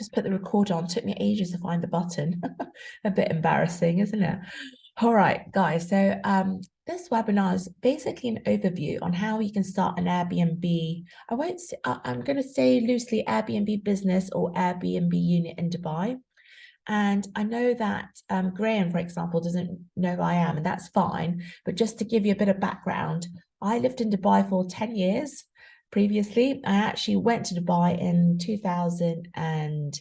just put the recorder on. Took me ages to find the button. A bit embarrassing, isn't it? All right, guys. So this webinar is basically an overview on how you can start an Airbnb. I won't say, I'm going to say loosely Airbnb business or Airbnb unit in Dubai. And I know that Graham, for example, doesn't know who I am, and that's fine. But just to give you a bit of background, I lived in Dubai for 10 years previously. I actually went to Dubai in 2000 and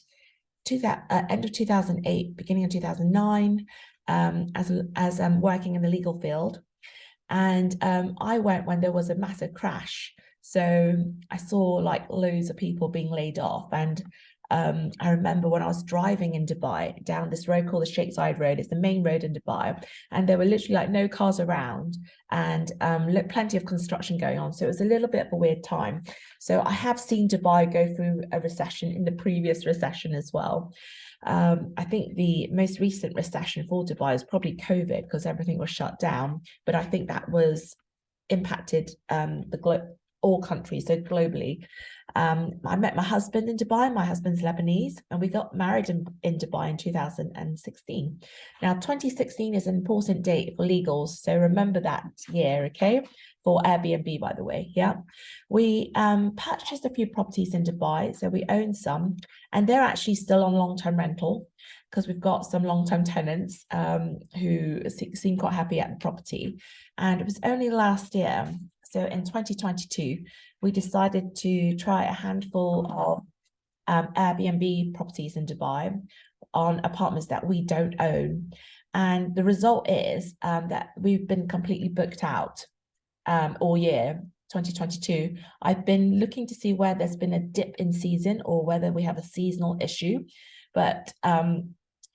end of 2008, beginning of 2009, as working in the legal field. And I went when there was a massive crash. So I saw like loads of people being laid off. And I remember when I was driving in Dubai down this road called the Sheikh Zayed Road. It's the main road in Dubai. And there were literally like no cars around and plenty of construction going on. So it was a little bit of a weird time. So I have seen Dubai go through a recession in the previous recession as well. I think the most recent recession for Dubai is probably COVID because everything was shut down. But I think that was impacted all countries, so globally. I met my husband in Dubai. My husband's Lebanese, and we got married in Dubai in 2016. Now, 2016 is an important date for legals, so remember that year, okay? For Airbnb, by the way, yeah. We purchased a few properties in Dubai, so we own some, and they're actually still on long-term rental because we've got some long-term tenants who seem quite happy at the property. And it was only last year, so in 2022, we decided to try a handful of Airbnb properties in Dubai on apartments that we don't own. And the result is that we've been completely booked out all year, 2022. I've been looking to see where there's been a dip in season or whether we have a seasonal issue, but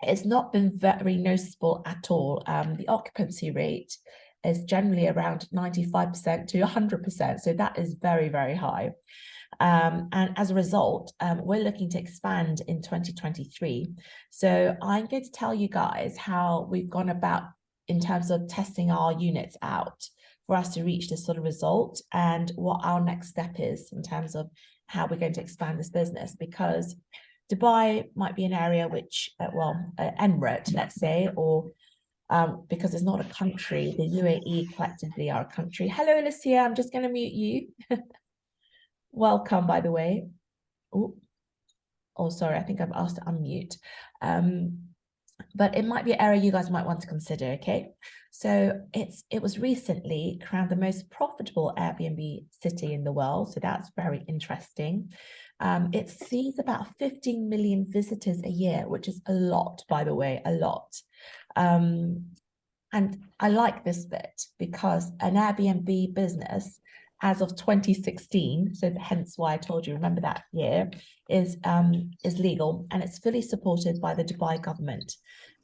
it's not been very noticeable at all. The occupancy rate is generally around 95% to 100%. So that is very, very high. And as a result, we're looking to expand in 2023. So I'm going to tell you guys how we've gone about in terms of testing our units out for us to reach this sort of result and what our next step is in terms of how we're going to expand this business, because Dubai might be an area which, Emirate, let's say, or because it's not a country, the UAE collectively are a country. Hello, Alicia, I'm just going to mute you. Welcome, by the way. Oh, sorry, I think I've asked to unmute. But it might be an area you guys might want to consider, okay? So it was recently crowned the most profitable Airbnb city in the world, so that's very interesting. It sees about 15 million visitors a year, which is a lot, by the way, a lot. And I like this bit because an Airbnb business as of 2016, so hence why I told you, remember that year, is legal and it's fully supported by the Dubai government.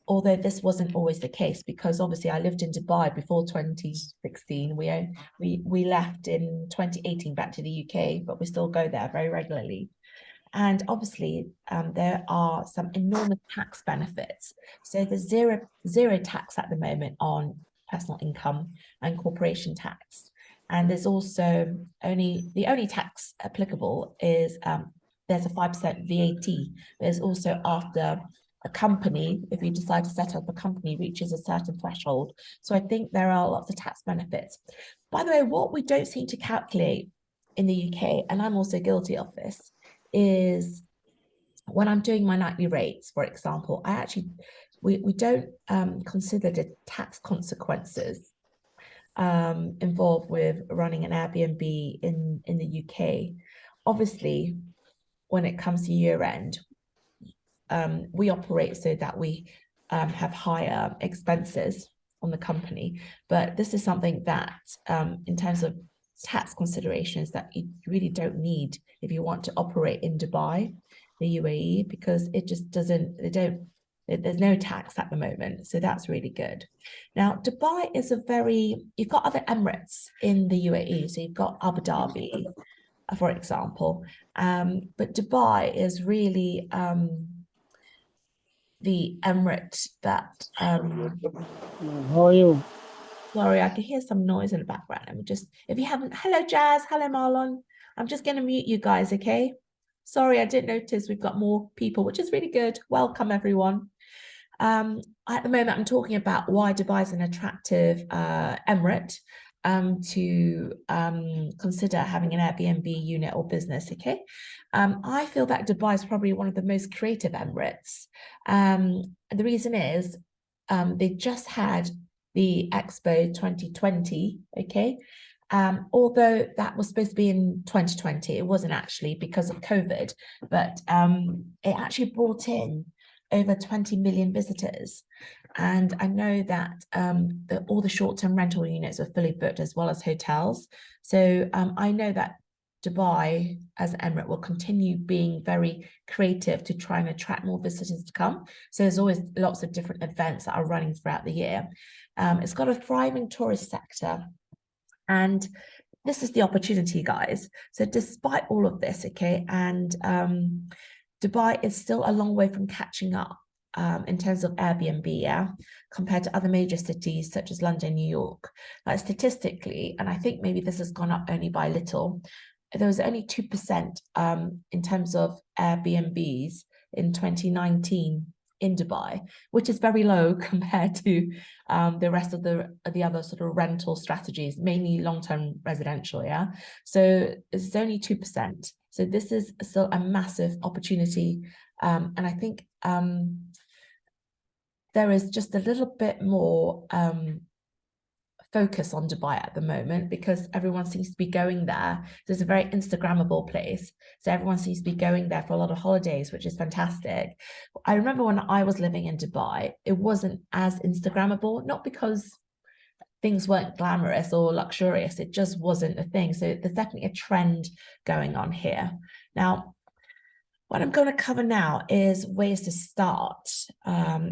Although this wasn't always the case, because obviously I lived in Dubai before 2016. We left in 2018 back to the UK, but we still go there very regularly. And obviously, there are some enormous tax benefits. So there's zero tax at the moment on personal income and corporation tax. And there's also the only tax applicable is there's a 5% VAT. There's also after a company, if you decide to set up a company, reaches a certain threshold. So I think there are lots of tax benefits. By the way, what we don't seem to calculate in the UK, and I'm also guilty of this, is when I'm doing my nightly rates, for example, we don't consider the tax consequences involved with running an Airbnb in the UK. Obviously, when it comes to year end, we operate so that we have higher expenses on the company. But this is something that in terms of tax considerations that you really don't need if you want to operate in Dubai, the UAE, because it just doesn't, there's no tax at the moment. So that's really good. Now, Dubai is you've got other Emirates in the UAE. So you've got Abu Dhabi, for example. But Dubai is really the emirate that How are you? Sorry, I can hear some noise in the background. Let me just, if you haven't, hello Jazz, hello Marlon. I'm just going to mute you guys, okay? Sorry, I didn't notice we've got more people, which is really good. Welcome, everyone. At the moment, I'm talking about why Dubai is an attractive emirate to consider having an Airbnb unit or business, okay? I feel that Dubai is probably one of the most creative emirates. The reason is they just had the Expo 2020, okay? Although that was supposed to be in 2020, it wasn't actually because of COVID, but it actually brought in over 20 million visitors. And I know that all the short-term rental units are fully booked as well as hotels. So I know that Dubai as an emirate will continue being very creative to try and attract more visitors to come. So there's always lots of different events that are running throughout the year. It's got a thriving tourist sector. And this is the opportunity, guys. So despite all of this, okay, and Dubai is still a long way from catching up in terms of Airbnb, yeah, compared to other major cities such as London, New York. Like statistically, and I think maybe this has gone up only by a little, there was only 2% in terms of Airbnbs in 2019 in Dubai, which is very low compared to the rest of the other sort of rental strategies, mainly long-term residential, yeah? So it's only 2%. So this is still a massive opportunity. And I think there is just a little bit more focus on Dubai at the moment because everyone seems to be going there. There's a very Instagrammable place. So everyone seems to be going there for a lot of holidays, which is fantastic. I remember when I was living in Dubai, it wasn't as Instagrammable, not because things weren't glamorous or luxurious, it just wasn't a thing. So there's definitely a trend going on here. Now, what I'm going to cover now is ways to start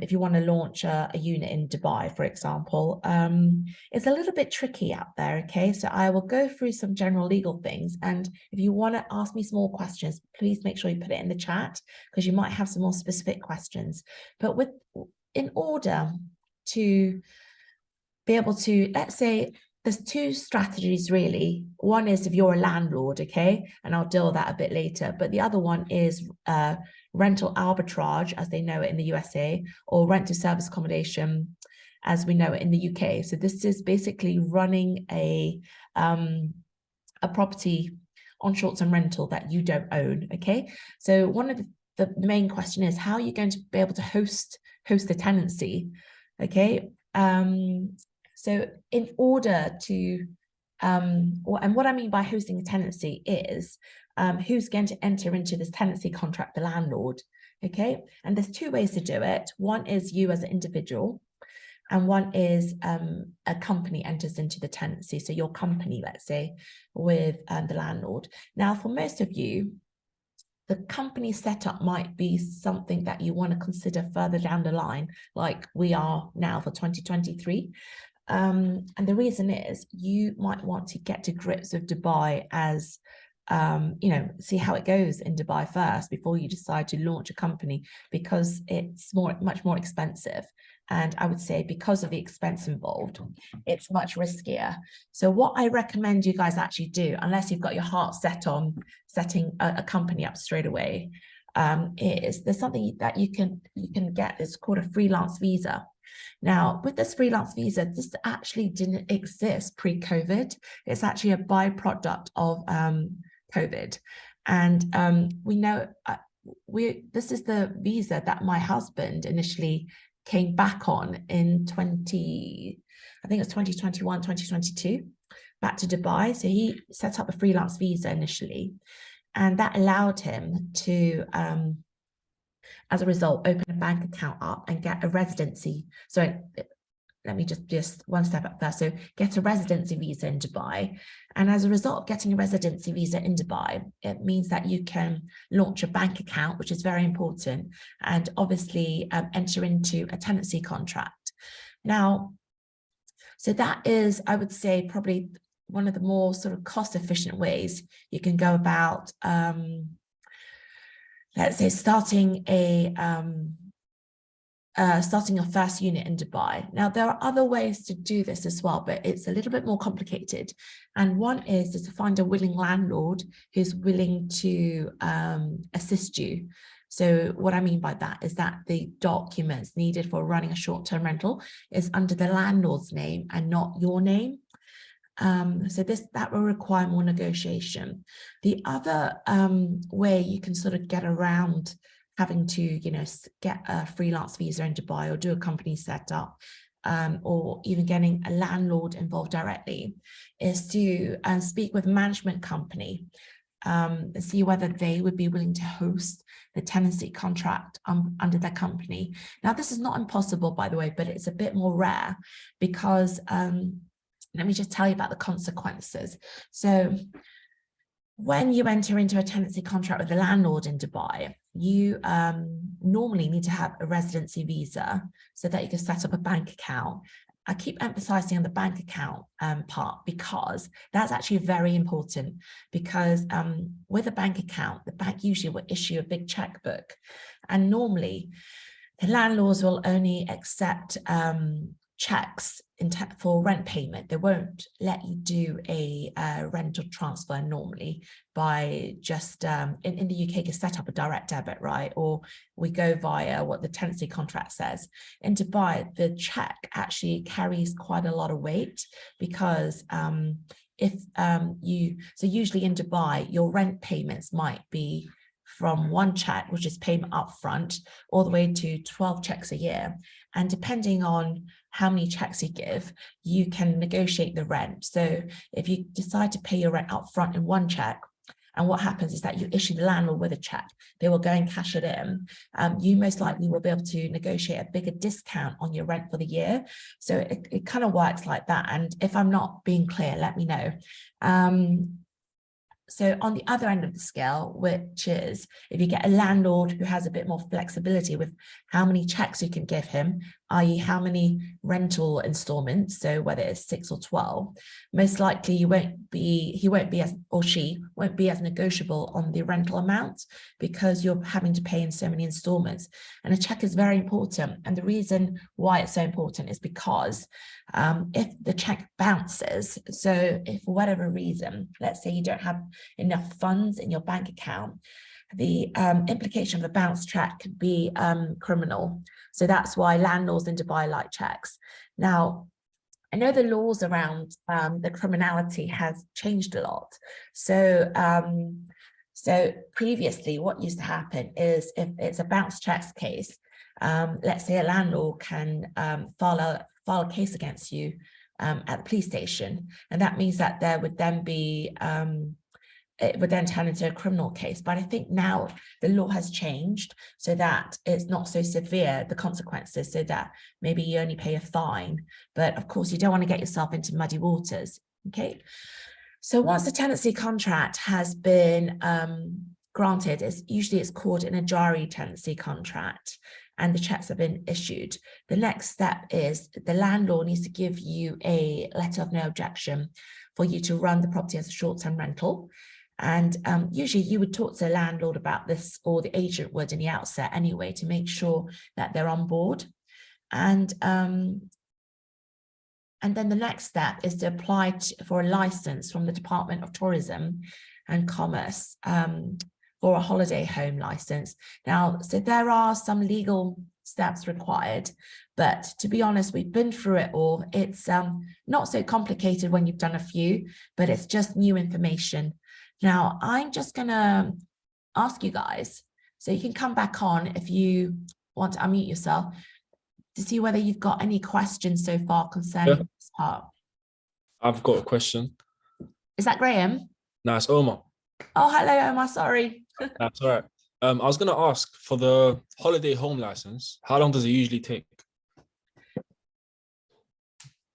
if you want to launch a unit in Dubai, for example. It's a little bit tricky out there, okay? So I will go through some general legal things. And if you want to ask me some more questions, please make sure you put it in the chat because you might have some more specific questions. But in order to be able to, let's say, there's two strategies really. One is if you're a landlord, okay, and I'll deal with that a bit later. But the other one is rental arbitrage, as they know it in the USA, or rent to service accommodation, as we know it in the UK. So this is basically running a property on short-term rental that you don't own, okay? So one of the main question is, how are you going to be able to host the tenancy, okay? So in order to, and what I mean by hosting a tenancy is who's going to enter into this tenancy contract, the landlord, okay? And there's two ways to do it. One is you as an individual, and one is a company enters into the tenancy. So your company, let's say, with the landlord. Now, for most of you, the company setup might be something that you want to consider further down the line, like we are now for 2023. And the reason is you might want to get to grips with Dubai as, see how it goes in Dubai first before you decide to launch a company, because it's much more expensive. And I would say because of the expense involved, it's much riskier. So what I recommend you guys actually do, unless you've got your heart set on setting a company up straight away, is there's something that you can get. It's called a freelance visa. Now, with this freelance visa, this actually didn't exist pre-COVID. It's actually a byproduct of COVID. And we know this is the visa that my husband initially came back on in 2021, 2022, back to Dubai. So he set up a freelance visa initially, and that allowed him to as a result, open a bank account up and get a residency. So let me just one step up first. So get a residency visa in Dubai. And as a result of getting a residency visa in Dubai, it means that you can launch a bank account, which is very important, and obviously enter into a tenancy contract. Now, so that is, I would say, probably one of the more sort of cost-efficient ways you can go about let's say starting a starting your first unit in Dubai. Now, there are other ways to do this as well, but it's a little bit more complicated. And one is to find a willing landlord who's willing to assist you. So what I mean by that is that the documents needed for running a short-term rental is under the landlord's name and not your name. So that will require more negotiation. The other way you can sort of get around having to, get a freelance visa in Dubai or do a company setup, or even getting a landlord involved directly, is to speak with a management company and see whether they would be willing to host the tenancy contract under their company. Now, this is not impossible, by the way, but it's a bit more rare because let me just tell you about the consequences. So when you enter into a tenancy contract with a landlord in Dubai, you normally need to have a residency visa so that you can set up a bank account. I keep emphasizing on the bank account part because that's actually very important, because with a bank account, the bank usually will issue a big checkbook, and normally the landlords will only accept checks for rent payment. They won't let you do a rental transfer normally by just, in the UK, you set up a direct debit, right? Or we go via what the tenancy contract says. In Dubai, the check actually carries quite a lot of weight because so usually in Dubai, your rent payments might be from one check, which is payment up front, all the way to 12 checks a year. And depending on how many checks you give, you can negotiate the rent. So if you decide to pay your rent up front in one check, and what happens is that you issue the landlord with a check, they will go and cash it in. You most likely will be able to negotiate a bigger discount on your rent for the year. So it kind of works like that. And if I'm not being clear, let me know. So on the other end of the scale, which is if you get a landlord who has a bit more flexibility with how many checks you can give him, i.e. how many rental installments, so whether it's 6 or 12, most likely he won't be as negotiable on the rental amount because you're having to pay in so many installments. And a check is very important. And the reason why it's so important is because if the check bounces, so if for whatever reason, let's say you don't have enough funds in your bank account, the implication of a bounce check could be criminal. So that's why landlords in Dubai like checks. Now, I know the laws around the criminality has changed a lot. So, so previously, what used to happen is if it's a bounce checks case, let's say a landlord can file a case against you at the police station, and that means that there would then be it would then turn into a criminal case. But I think now the law has changed so that it's not so severe, the consequences, so that maybe you only pay a fine. But of course, you don't want to get yourself into muddy waters, okay? So once the tenancy contract has been granted, it's called an Ajari tenancy contract, and the checks have been issued. The next step is the landlord needs to give you a letter of no objection for you to run the property as a short-term rental. And usually you would talk to the landlord about this, or the agent would in the outset anyway, to make sure that they're on board. And then the next step is to apply for a license from the Department of Tourism and Commerce for a holiday home license. Now, so there are some legal steps required, but to be honest, we've been through it all. It's not so complicated when you've done a few, but it's just new information. Now, I'm just going to ask you guys, so you can come back on if you want to unmute yourself, to see whether you've got any questions so far concerning this part. I've got a question. Is that Graham? No, it's Omar. Oh, hello, Omar. Sorry. That's all right. I was going to ask, for the holiday home license, how long does it usually take?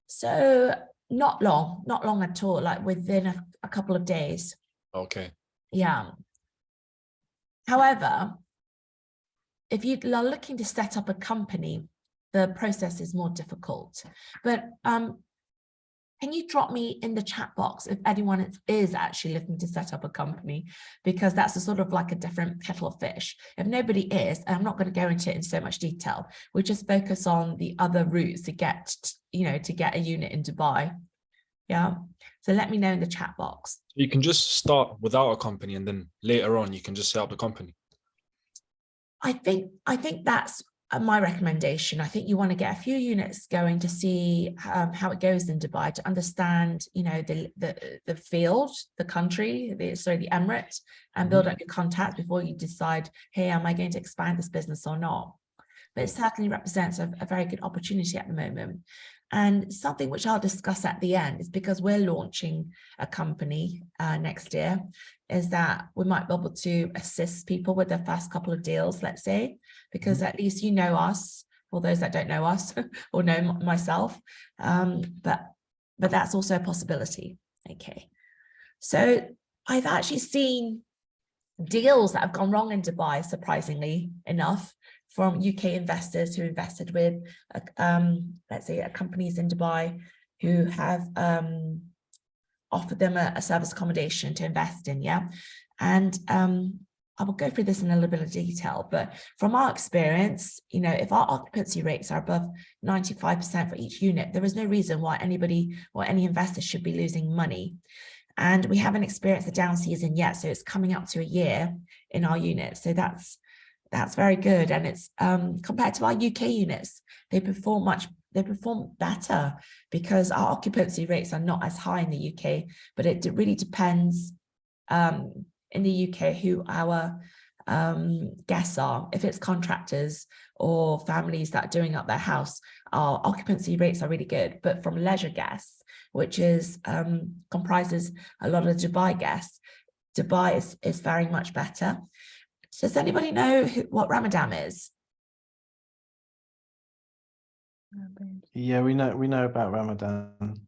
So not long at all, like within a couple of days. Okay. Yeah. However, if you are looking to set up a company, the process is more difficult. But can you drop me in the chat box if anyone is actually looking to set up a company? Because that's a sort of like a different kettle of fish. If nobody is, and I'm not going to go into it in so much detail, we just focus on the other routes to get, to get a unit in Dubai. Yeah. So let me know in the chat box. You can just start without a company, and then later on you can just set up the company. I think that's my recommendation. I think you want to get a few units going to see how it goes in Dubai, to understand, the field, the country, the emirate, and build up your contacts before you decide, hey, am I going to expand this business or not? But it certainly represents a very good opportunity at the moment. And something which I'll discuss at the end is, because we're launching a company next year, is that we might be able to assist people with their first couple of deals, let's say, because at least you know us, for those that don't know us or know myself. But that's also a possibility. Okay. So I've actually seen deals that have gone wrong in Dubai, surprisingly enough, from UK investors who invested with, let's say, companies in Dubai who have offered them a service accommodation to invest in, yeah? And I will go through this in a little bit of detail, but from our experience, if our occupancy rates are above 95% for each unit, there is no reason why anybody or any investor should be losing money. And we haven't experienced the down season yet, so it's coming up to a year in our units. So that's very good. And it's compared to our UK units, they perform better because our occupancy rates are not as high in the UK, but it really depends in the UK who our guests are. If it's contractors or families that are doing up their house, our occupancy rates are really good. But from leisure guests, which is comprises a lot of Dubai guests, Dubai is very much better. Does anybody know what Ramadan is? Yeah, we know about Ramadan.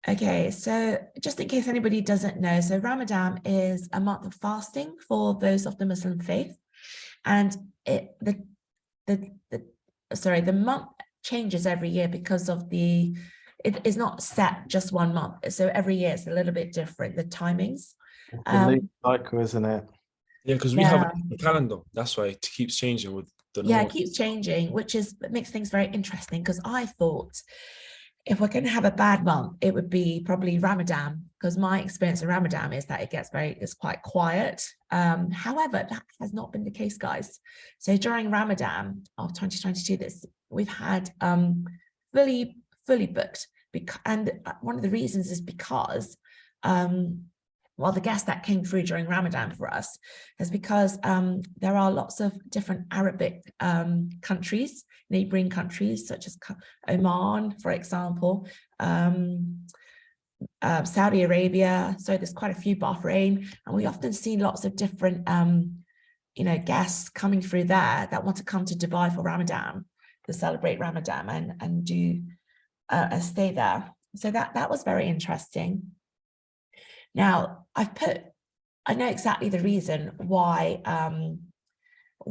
Okay, so just in case anybody doesn't know, so Ramadan is a month of fasting for those of the Muslim faith, and the month changes every year because of it is not set just 1 month. So every year it's a little bit different, the timings. The leap cycle, isn't it? Yeah, because we have a calendar. That's why it keeps changing with the it keeps changing, which makes things very interesting, because I thought if we're going to have a bad month, it would be probably Ramadan, because my experience of Ramadan is that it's quite quiet. However, that has not been the case, guys. So during Ramadan of 2022, we've had fully booked, and one of the reasons is because the guests that came through during Ramadan for us is because there are lots of different Arabic countries, neighboring countries, such as Oman, for example, Saudi Arabia. So there's quite a few, Bahrain, and we often see lots of different, guests coming through there that want to come to Dubai for Ramadan, to celebrate Ramadan and do a stay there. So that was very interesting. Now, I know exactly the reason why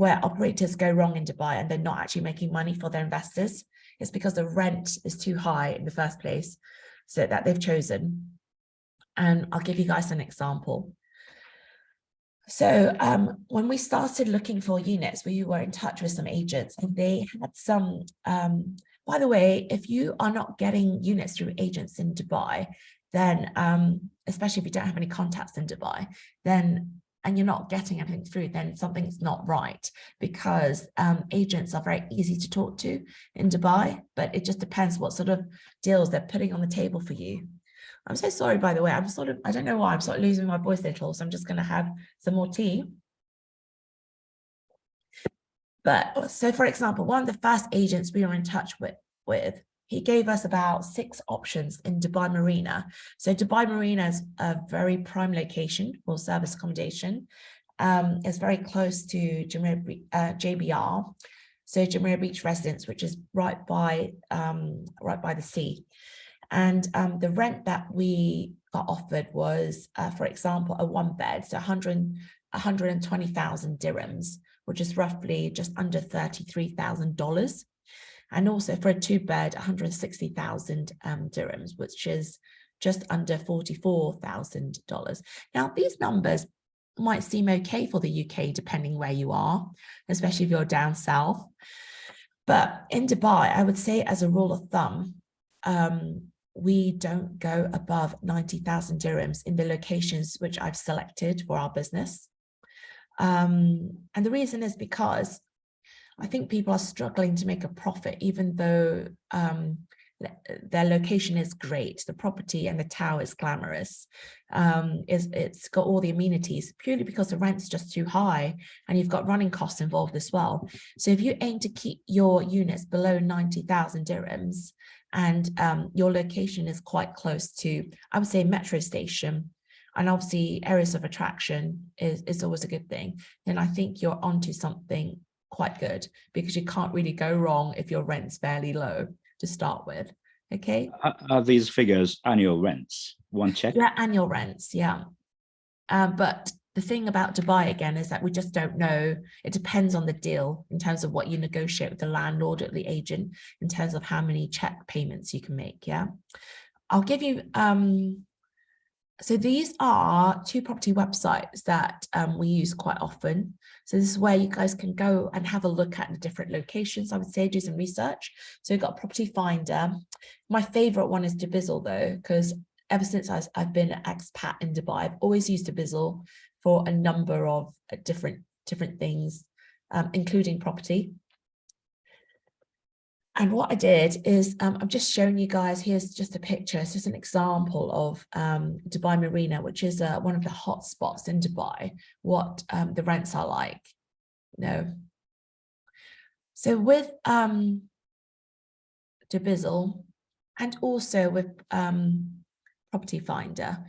where operators go wrong in Dubai and they're not actually making money for their investors. It's because the rent is too high in the first place, so that they've chosen. And I'll give you guys an example. So when we started looking for units, we were in touch with some agents, and they had some, by the way, if you are not getting units through agents in Dubai, then especially if you don't have any contacts in Dubai, and you're not getting anything through, then something's not right, because agents are very easy to talk to in Dubai, but it just depends what sort of deals they're putting on the table for you. I'm so sorry, by the way, I don't know why, I'm sort of losing my voice a little, so I'm just going to have some more tea. But so, for example, one of the first agents we were in touch with, he gave us about 6 options in Dubai Marina. So Dubai Marina is a very prime location for service accommodation. It's very close to JBR, so Jumeirah Beach Residence, which is right by the sea. And the rent that we got offered was, for example, a 1-bed, so 120,000 dirhams, which is roughly just under $33,000. And also for a 2-bed, 160,000 dirhams, which is just under $44,000. Now, these numbers might seem okay for the UK, depending where you are, especially if you're down south. But in Dubai, I would say as a rule of thumb, we don't go above 90,000 dirhams in the locations which I've selected for our business. And the reason is because I think people are struggling to make a profit, even though their location is great. The property and the tower is glamorous. It's got all the amenities, purely because the rent's just too high and you've got running costs involved as well. So if you aim to keep your units below 90,000 dirhams and your location is quite close to, I would say, metro station, and obviously areas of attraction is always a good thing, then I think you're onto something quite good, because you can't really go wrong if your rent's fairly low to start with. Okay. Are these figures annual rents? One check? Yeah, annual rents. Yeah. But the thing about Dubai again is that we just don't know. It depends on the deal in terms of what you negotiate with the landlord or the agent in terms of how many check payments you can make. Yeah. I'll give you so these are two property websites that we use quite often. So this is where you guys can go and have a look at the different locations. I would say do some research. So you've got Property Finder. My favorite one is Dubizzle though, because ever since I've been an expat in Dubai, I've always used Dubizzle for a number of different things, including property. And what I did is I'm just showing you guys, here's just a picture. It's just an example of Dubai Marina, which is one of the hot spots in Dubai, what the rents are like. So with Dubizzle and also with Property Finder,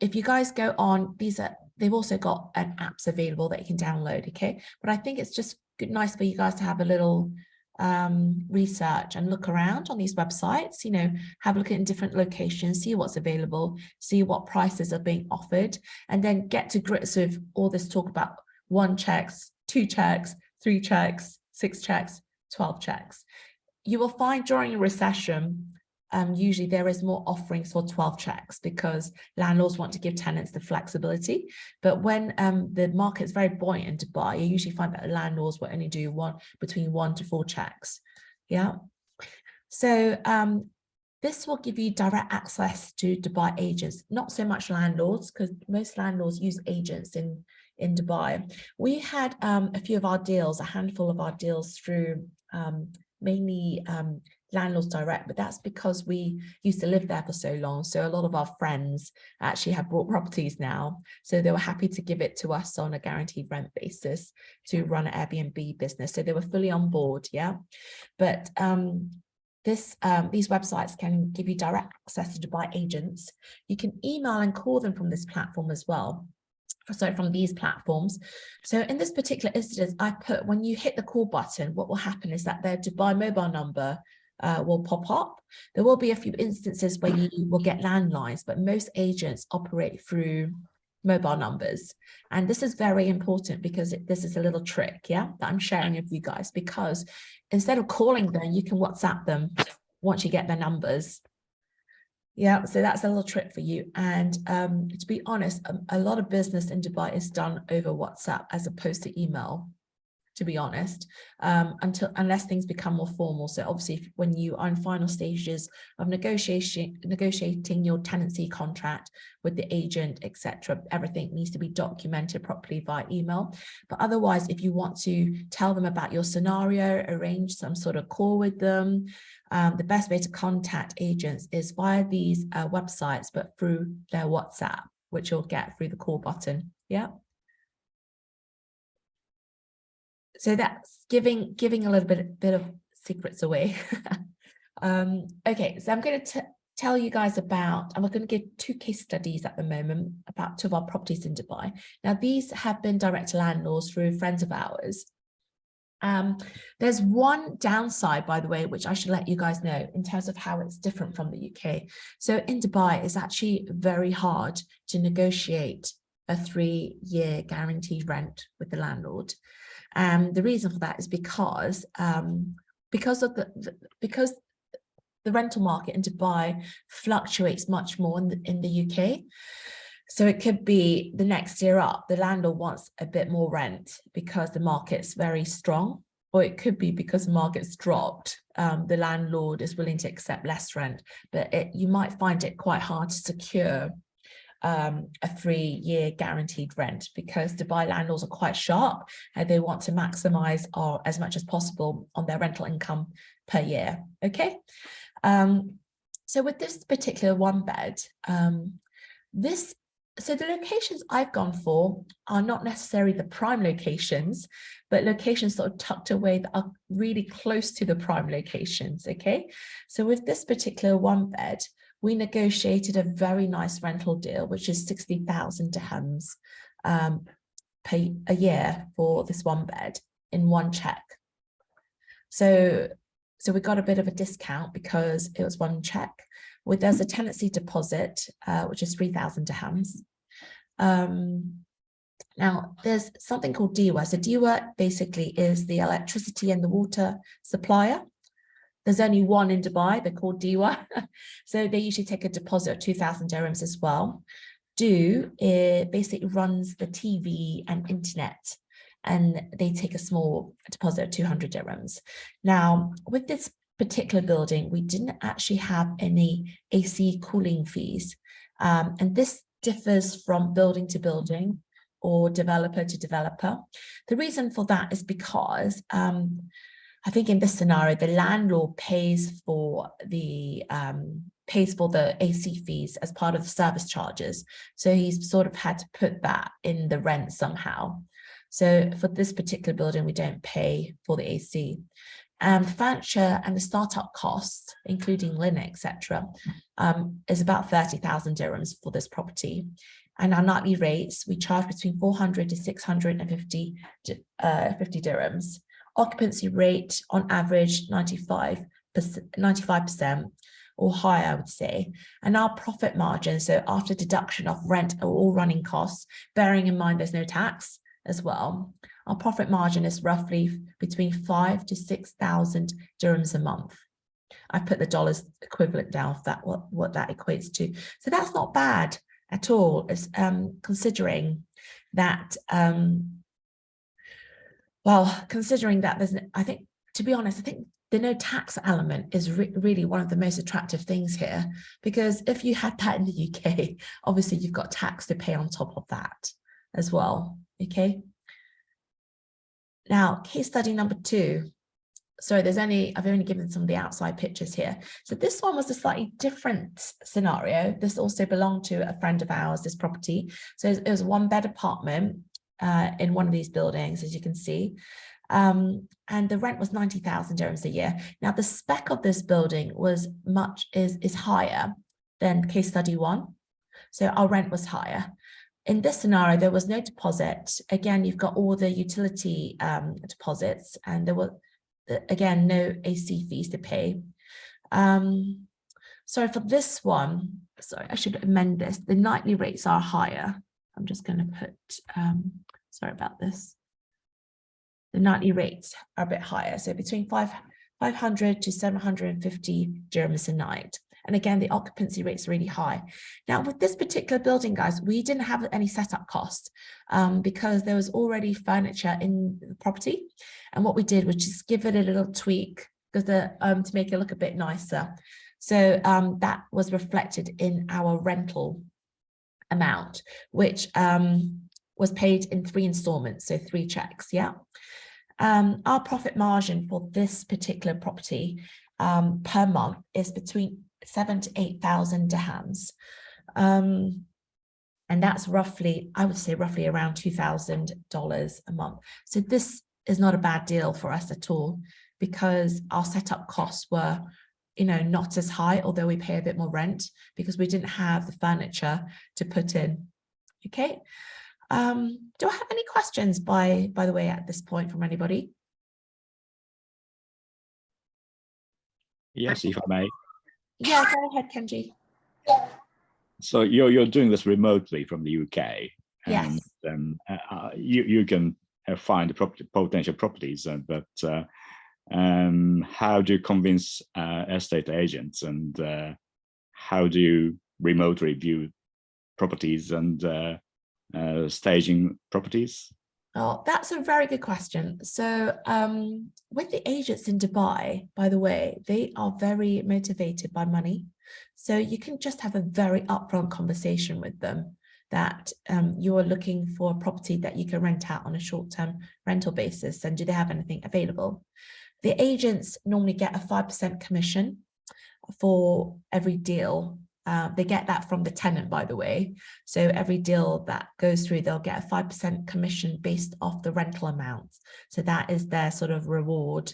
if you guys go on, they've also got apps available that you can download, okay? But I think it's just nice for you guys to have a little research and look around on these websites, have a look at different locations, see what's available, see what prices are being offered, and then get to grips with all this talk about 1 checks, 2 checks, 3 checks, 6 checks, 12 checks. You will find during a recession, usually there is more offerings for 12 checks because landlords want to give tenants the flexibility. But when the market is very buoyant in Dubai, you usually find that landlords will only do between 1 to 4 checks. Yeah. So this will give you direct access to Dubai agents, not so much landlords, because most landlords use agents in Dubai. We had a few of our deals, a handful of our deals through mainly landlords direct, but that's because we used to live there for so long. So a lot of our friends actually have bought properties now. So they were happy to give it to us on a guaranteed rent basis to run an Airbnb business. So they were fully on board. Yeah. But these websites can give you direct access to Dubai agents. You can email and call them from this platform as well. So from these platforms. So in this particular instance, I put, when you hit the call button, what will happen is that their Dubai mobile number will pop up. There will be a few instances where you will get landlines, but most agents operate through mobile numbers. And this is very important because this is a little trick, yeah, that I'm sharing with you guys, because instead of calling them, you can WhatsApp them once you get their numbers. Yeah, so that's a little trick for you. And to be honest, a lot of business in Dubai is done over WhatsApp as opposed to email, to be honest, unless things become more formal. So obviously, when you are in final stages of negotiating your tenancy contract with the agent, etc., everything needs to be documented properly via email. But otherwise, if you want to tell them about your scenario, arrange some sort of call with them, the best way to contact agents is via these websites, but through their WhatsApp, which you'll get through the call button. Yeah. So that's giving a little bit of secrets away. Okay, so I'm going to tell you guys about, I'm going to give 2 case studies at the moment about 2 of our properties in Dubai. Now, these have been direct to landlords through friends of ours. There's one downside, by the way, which I should let you guys know in terms of how it's different from the UK. So in Dubai, it's actually very hard to negotiate a 3-year guaranteed rent with the landlord. The reason for that is because the the rental market in Dubai fluctuates much more in the UK. So it could be the next year up, the landlord wants a bit more rent because the market's very strong, or it could be because the market's dropped. The landlord is willing to accept less rent, but you might find it quite hard to secure a 3-year guaranteed rent because Dubai landlords are quite sharp and they want to maximize as much as possible on their rental income per year. Okay. So with this particular 1-bed, so the locations I've gone for are not necessarily the prime locations, but locations sort of tucked away that are really close to the prime locations, okay? So with this particular 1-bed, we negotiated a very nice rental deal, which is 60,000 dirhams per a year for this 1-bed in one check. So we got a bit of a discount because it was one check. There's a tenancy deposit, which is 3,000 dirhams. Now, there's something called DEWA. So DEWA basically is the electricity and the water supplier. There's only one in Dubai, they're called DEWA. So they usually take a deposit of 2,000 dirhams as well. It basically runs the TV and internet, and they take a small deposit of 200 dirhams. Now, with this particular building, we didn't actually have any AC cooling fees. And this differs from building to building or developer to developer. The reason for that is because I think in this scenario, the landlord pays for the AC fees as part of the service charges. So he's sort of had to put that in the rent somehow. So for this particular building, we don't pay for the AC. The furniture and the startup costs, including linen, etc., is about 30,000 dirhams for this property. And our nightly rates, we charge between 400 to 650 dirhams. Occupancy rate on average 95% or higher, I would say. And our profit margin, so after deduction of rent or all running costs, bearing in mind there's no tax as well, our profit margin is roughly between 5,000 to 6,000 dirhams a month. I've put the dollars equivalent down for that, what that equates to. So that's not bad at all, as considering that, considering that there's, I think, to be honest, I think the no tax element is really one of the most attractive things here, because if you had that in the UK, obviously you've got tax to pay on top of that as well, okay? Now, case study number 2. Sorry, I've only given some of the outside pictures here. So this one was a slightly different scenario. This also belonged to a friend of ours, this property. So it was a 1-bed apartment in one of these buildings, as you can see. And the rent was 90,000 dirhams a year. Now, the spec of this building is higher than case study 1. So our rent was higher. In this scenario, there was no deposit. Again, you've got all the utility deposits, and there were, again, no AC fees to pay. Sorry, for this one, sorry, I should amend this. The nightly rates are higher. I'm just going to put, sorry about this. The nightly rates are a bit higher. So between 500 to 750 dirhams a night. And again, the occupancy rate's really high. Now, with this particular building, guys, we didn't have any setup costs because there was already furniture in the property. And what we did was just give it a little tweak because to make it look a bit nicer. So that was reflected in our rental amount, which was paid in 3 installments, so 3 checks, yeah. Our profit margin for this particular property per month is between 7,000 to 8,000 dirhams. And that's roughly, I would say roughly around $2,000 a month. So this is not a bad deal for us at all, because our setup costs were, not as high, although we pay a bit more rent because we didn't have the furniture to put in. Okay. Do I have any questions by the way at this point from anybody? Yes, if I may. Yeah, go ahead, Kenji. So you're doing this remotely from the UK, and Yes. you can find the potential properties, but how do you convince estate agents, and how do you remote review properties and staging properties? Oh, that's a very good question. So with the agents in Dubai, by the way, they are very motivated by money. So you can just have a very upfront conversation with them that you are looking for a property that you can rent out on a short-term rental basis, and do they have anything available? The agents normally get a 5% commission for every deal. They get that from the tenant, by the way. So every deal that goes through, they'll get a 5% commission based off the rental amount. So that is their sort of reward.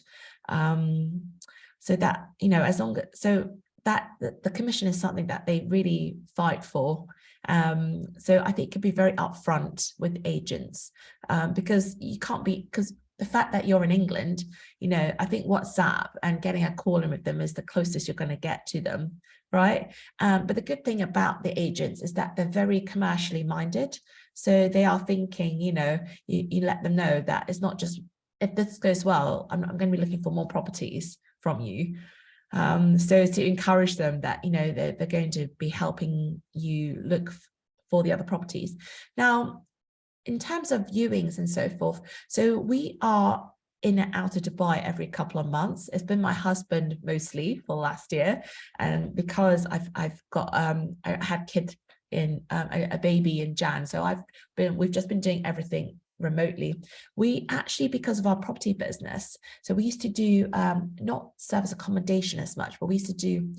So that, you know, as long as, so that the commission is something that they really fight for. So I think it could be very upfront with agents, because you can't be, because the fact that you're in England, you know, I think WhatsApp and getting a call in with them is the closest you're going to get to them, right? But the good thing about the agents is that they're very commercially minded. So they are thinking, you know, you let them know that it's not just, if this goes well, I'm going to be looking for more properties from you. So to encourage them that, you know, they're going to be helping you look for the other properties. Now, in terms of viewings and so forth, so we are in and out of Dubai every couple of months. It's been my husband mostly for last year, and because I've got I had kid in a baby in Jan, so we've just been doing everything remotely. We actually, because of our property business, so we used to do not service accommodation as much, but we used to do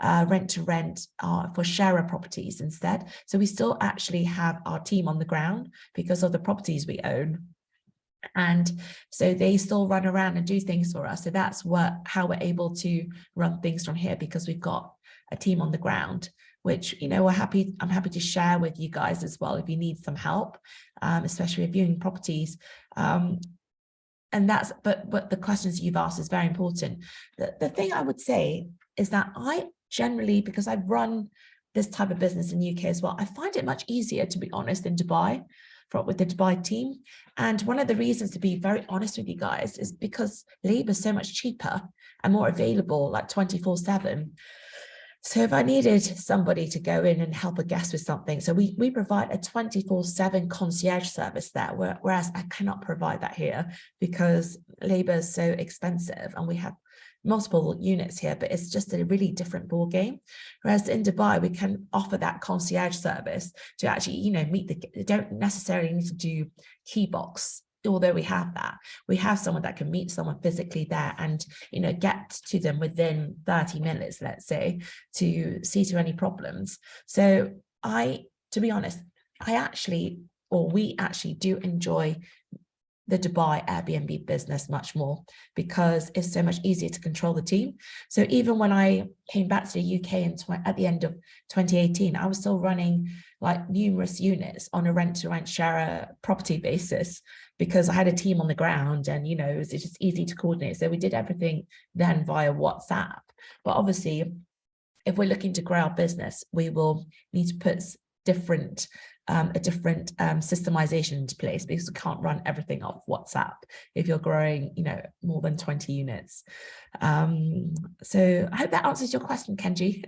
rent to rent for sharer properties instead. So we still actually have our team on the ground because of the properties we own. And so they still run around and do things for us. So that's how we're able to run things from here, because we've got a team on the ground, which, you know, I'm happy to share with you guys as well if you need some help, especially with viewing properties. And that's, but the questions you've asked is very important. The thing I would say is that I generally, because I've run this type of business in the UK as well, I find it much easier, to be honest, in Dubai with the Dubai team. And one of the reasons, to be very honest with you guys, is because labor is so much cheaper and more available, like 24/7. So if I needed somebody to go in and help a guest with something, so we provide a 24/7 concierge service there, whereas I cannot provide that here because labor is so expensive, and we have multiple units here, but it's just a really different ball game. Whereas in Dubai, we can offer that concierge service to actually, you know, they don't necessarily need to do key box. Although we have that, we have someone that can meet someone physically there and, you know, get to them within 30 minutes, let's say, to see to any problems. So to be honest, we actually do enjoy the Dubai Airbnb business much more, because it's so much easier to control the team. So even when I came back to the UK at the end of 2018, I was still running like numerous units on a rent-to-rent share property basis, because I had a team on the ground, and, you know, it was just easy to coordinate. So we did everything then via WhatsApp. But obviously, if we're looking to grow our business, we will need to put a different systemization into place, because we can't run everything off WhatsApp if you're growing, you know, more than 20 units. So I hope that answers your question, Kenji.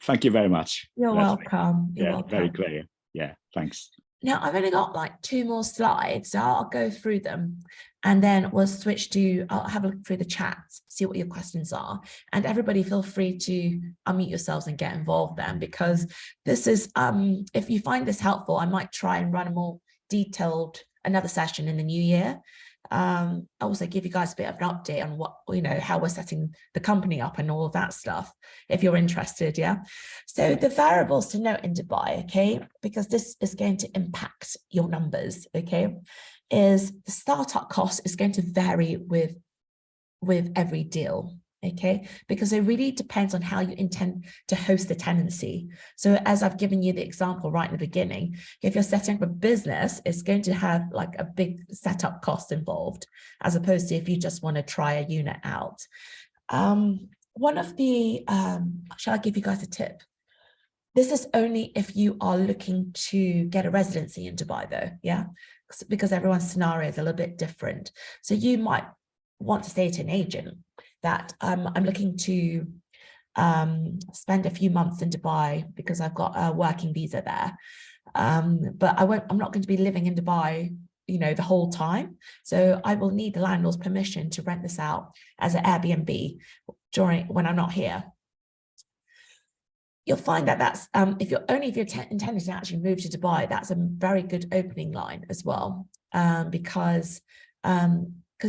Thank you very much. You're welcome. You're yeah, welcome. very clear. Yeah, thanks. Now, I've only got like 2 more slides, so I'll go through them, and then I'll have a look through the chat, see what your questions are. And everybody feel free to unmute yourselves and get involved then, because this is, if you find this helpful, I might try and run a more detailed, another session in the new year. Also give you guys a bit of an update on what, you know, how we're setting the company up and all of that stuff, if you're interested. Yeah. So the variables to note in Dubai, okay, because this is going to impact your numbers, okay, is the startup cost is going to vary with every deal. Okay, because it really depends on how you intend to host the tenancy. So as I've given you the example right in the beginning, if you're setting up a business, it's going to have like a big setup cost involved, as opposed to if you just want to try a unit out. One of the, shall I give you guys a tip? This is only if you are looking to get a residency in Dubai though, yeah? Because everyone's scenario is a little bit different. So you might want to say to an agent, that I'm looking to spend a few months in Dubai because I've got a working visa there. But I'm not going to be living in Dubai, the whole time. So I will need the landlord's permission to rent this out as an Airbnb when I'm not here. You'll find that that's, if you're intending to actually move to Dubai, that's a very good opening line as well, because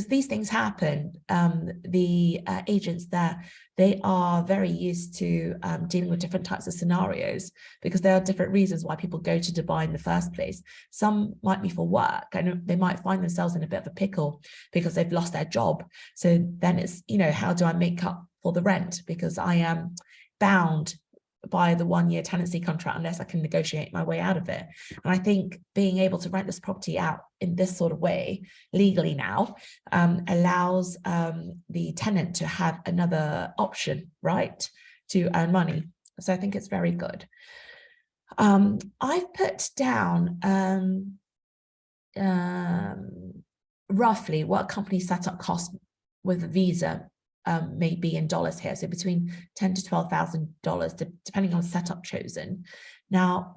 these things happen. The agents there, they are very used to dealing with different types of scenarios, because there are different reasons why people go to Dubai in the first place. Some might be for work, and they might find themselves in a bit of a pickle because they've lost their job. So then it's, how do I make up for the rent? Because I am bound by the 1-year tenancy contract unless I can negotiate my way out of it. And I think being able to rent this property out in this sort of way legally now allows the tenant to have another option, right, to earn money. So I think it's very good. I've put down roughly what company setup cost with a visa may be in dollars here, so between $10,000 to $12,000 depending on setup chosen. Now,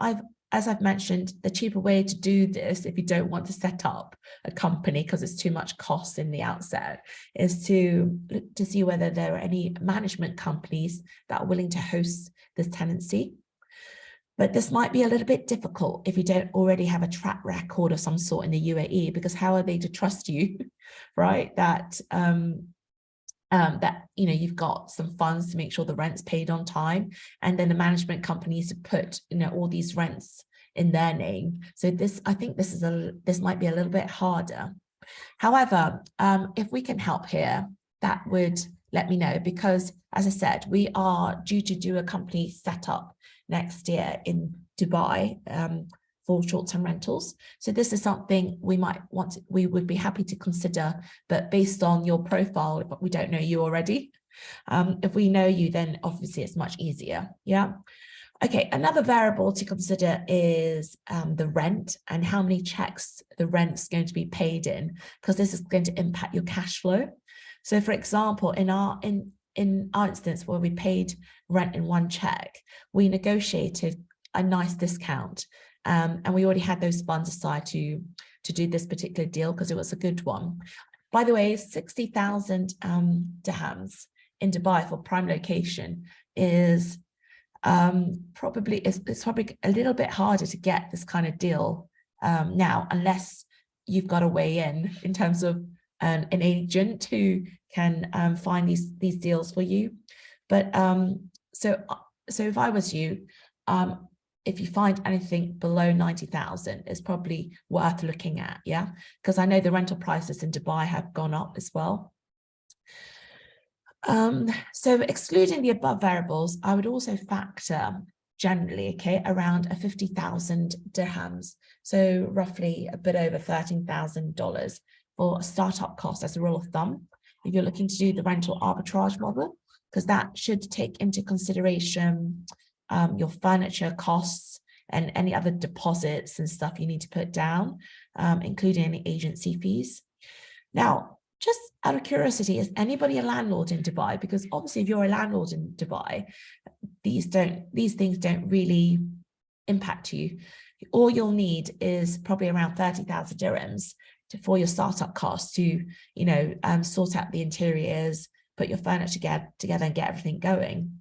as I've mentioned, the cheaper way to do this, if you don't want to set up a company because it's too much cost in the outset, is to look to see whether there are any management companies that are willing to host this tenancy. But this might be a little bit difficult if you don't already have a track record of some sort in the UAE, because how are they to trust you, right? That you've got some funds to make sure the rent's paid on time, and then the management companies to put all these rents in their name. So I think this might be a little bit harder. However, if we can help here, that would let me know, because as I said, we are due to do a company setup next year in Dubai for short-term rentals. So this is something we would be happy to consider, but based on your profile, but we don't know you already. If we know you, then obviously it's much easier. Yeah. Okay, another variable to consider is the rent and how many checks the rent's going to be paid in, because this is going to impact your cash flow. So for example, in our instance where we paid rent in one check, we negotiated a nice discount. And we already had those funds aside to do this particular deal because it was a good one. By the way, 60,000 dirhams in Dubai for prime location is probably a little bit harder to get this kind of deal now, unless you've got a way in terms of an agent who can find these deals for you. But so if I was you, if you find anything below 90,000, it's probably worth looking at, yeah? Because I know the rental prices in Dubai have gone up as well. So excluding the above variables, I would also factor generally, around a 50,000 dirhams. So roughly a bit over $13,000 for a startup cost as a rule of thumb, if you're looking to do the rental arbitrage model, because that should take into consideration your furniture costs and any other deposits and stuff you need to put down, including any agency fees. Now, just out of curiosity, is anybody a landlord in Dubai? Because obviously if you're a landlord in Dubai, these things don't really impact you. All you'll need is probably around 30,000 dirhams for your startup costs to, sort out the interiors, put your furniture together and get everything going.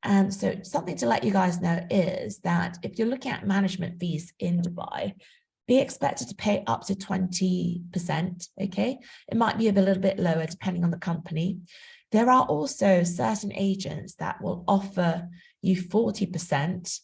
And so something to let you guys know is that if you're looking at management fees in Dubai, be expected to pay up to 20%, okay? It might be a little bit lower depending on the company. There are also certain agents that will offer you 40%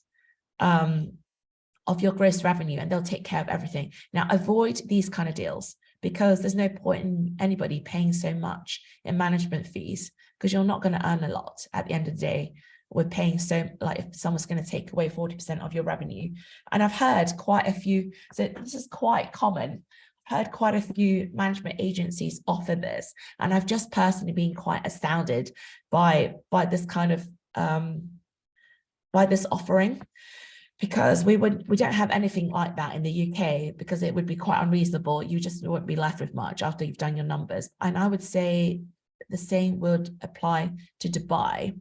of your gross revenue, and they'll take care of everything. Now, avoid these kind of deals, because there's no point in anybody paying so much in management fees, because you're not going to earn a lot at the end of the day. We're paying if someone's going to take away 40% of your revenue. And I've heard quite a few, so this is quite common. I've heard quite a few management agencies offer this, and I've just personally been quite astounded by this kind of, by this offering. because we don't have anything like that in the UK, because it would be quite unreasonable. You just won't be left with much after you've done your numbers. And I would say the same would apply to Dubai.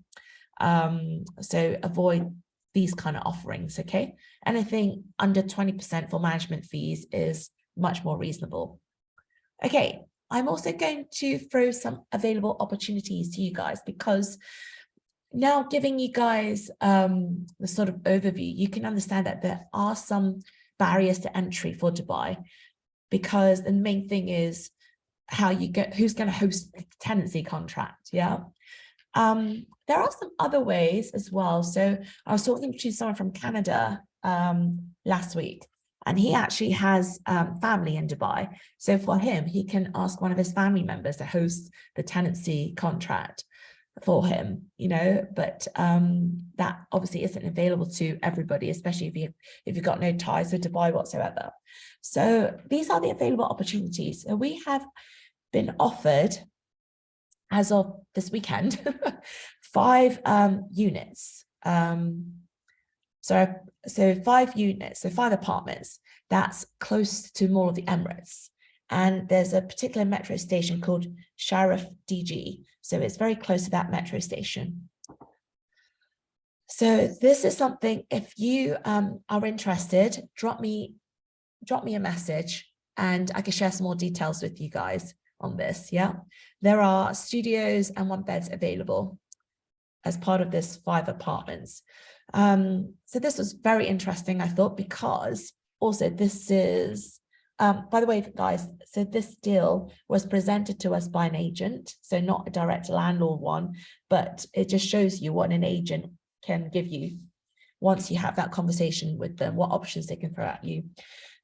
So avoid these kind of offerings, okay? Anything under 20% for management fees is much more reasonable. Okay, I'm also going to throw some available opportunities to you guys, because now giving you guys the sort of overview, you can understand that there are some barriers to entry for Dubai, because the main thing is how you get, who's going to host the tenancy contract, yeah? There are some other ways as well. So I was talking to someone from Canada last week, and he actually has family in Dubai. So for him, he can ask one of his family members to host the tenancy contract for him, you know, but that obviously isn't available to everybody, especially if you've got no ties to Dubai whatsoever. So these are the available opportunities. So we have been offered, as of this weekend, 5 units. So 5 units, so 5 apartments that's close to Mall of the Emirates. And there's a particular metro station called Sharif DG. So it's very close to that metro station. So this is something, if you are interested, drop me a message and I can share some more details with you guys on this, yeah? There are studios and 1-beds available as part of this 5 apartments. So this was very interesting, I thought, because also this is, by the way, guys, so this deal was presented to us by an agent, so not a direct landlord one, but it just shows you what an agent can give you once you have that conversation with them, what options they can throw at you.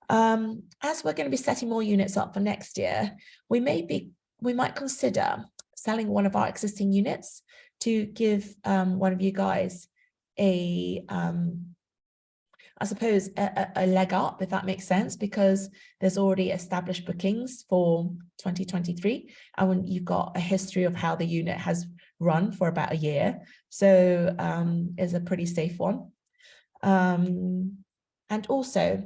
As we're going to be setting more units up for next year, we might consider selling one of our existing units to give one of you guys a I suppose a leg up, if that makes sense, because there's already established bookings for 2023, and when you've got a history of how the unit has run for about a year, so is a pretty safe one. And also,